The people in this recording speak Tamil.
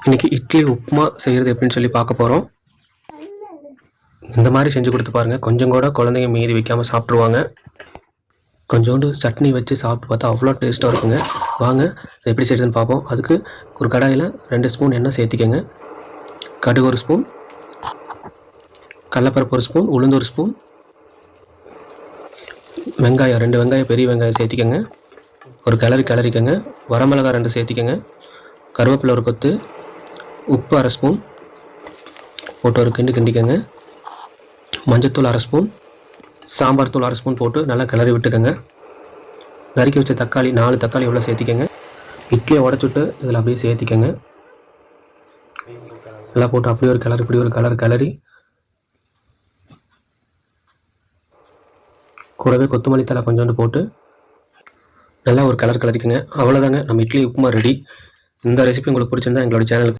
இன்றைக்கி இட்லி உப்புமா செய்கிறது எப்படின்னு சொல்லி பார்க்க போகிறோம். இந்த மாதிரி செஞ்சு கொடுத்து பாருங்கள், கொஞ்சம் கூட குழந்தைங்க மீதி வைக்காமல் சாப்பிட்ருவாங்க. கொஞ்சோண்டு சட்னி வச்சு சாப்பிட்டு பார்த்தா அவ்வளோ டேஸ்ட்டாக இருக்குங்க. வாங்க எப்படி செய்கிறதுன்னு பார்ப்போம். அதுக்கு ஒரு கடாயில் 2 ஸ்பூன் எண்ணெய் சேர்த்திக்கங்க. கடுகு 1 ஸ்பூன், கடலைப்பருப்பு 1 ஸ்பூன், உளுந்து 1 ஸ்பூன், வெங்காயம் 2 வெங்காயம், பெரிய வெங்காயம் சேர்த்திக்கங்க. ஒரு கிளறிக்கங்க. வரமிளகாய் 2 சேர்த்திக்கங்க. கருவேப்பிலை 1 கொத்து, உப்பு 1/2 ஸ்பூன் போட்டு ஒரு கிண்டிக்கங்க. மஞ்சத்தூள் 1/2 ஸ்பூன், சாம்பார் தூள் 1/2 ஸ்பூன் போட்டு நல்லா கிளறி விட்டுக்கங்க. நறுக்கி வச்ச தக்காளி 4 தக்காளி எவ்வளோ சேர்த்திக்கங்க. இட்லியை உடச்சுட்டு இதில் அப்படியே சேர்த்திக்கங்க. எல்லாம் போட்டு அப்படியே ஒரு கிளறி, இப்படி ஒரு கிளறி கூடவே கொத்தமல்லி தழை கொஞ்சோண்டு போட்டு நல்லா ஒரு கிளறிக்கங்க. அவ்வளோதாங்க, நம்ம இட்லி உப்புமா ரெடி. இந்த ரெசிபி உங்களுக்கு பிடிச்சிருந்தா எங்களோட சேனலுக்கு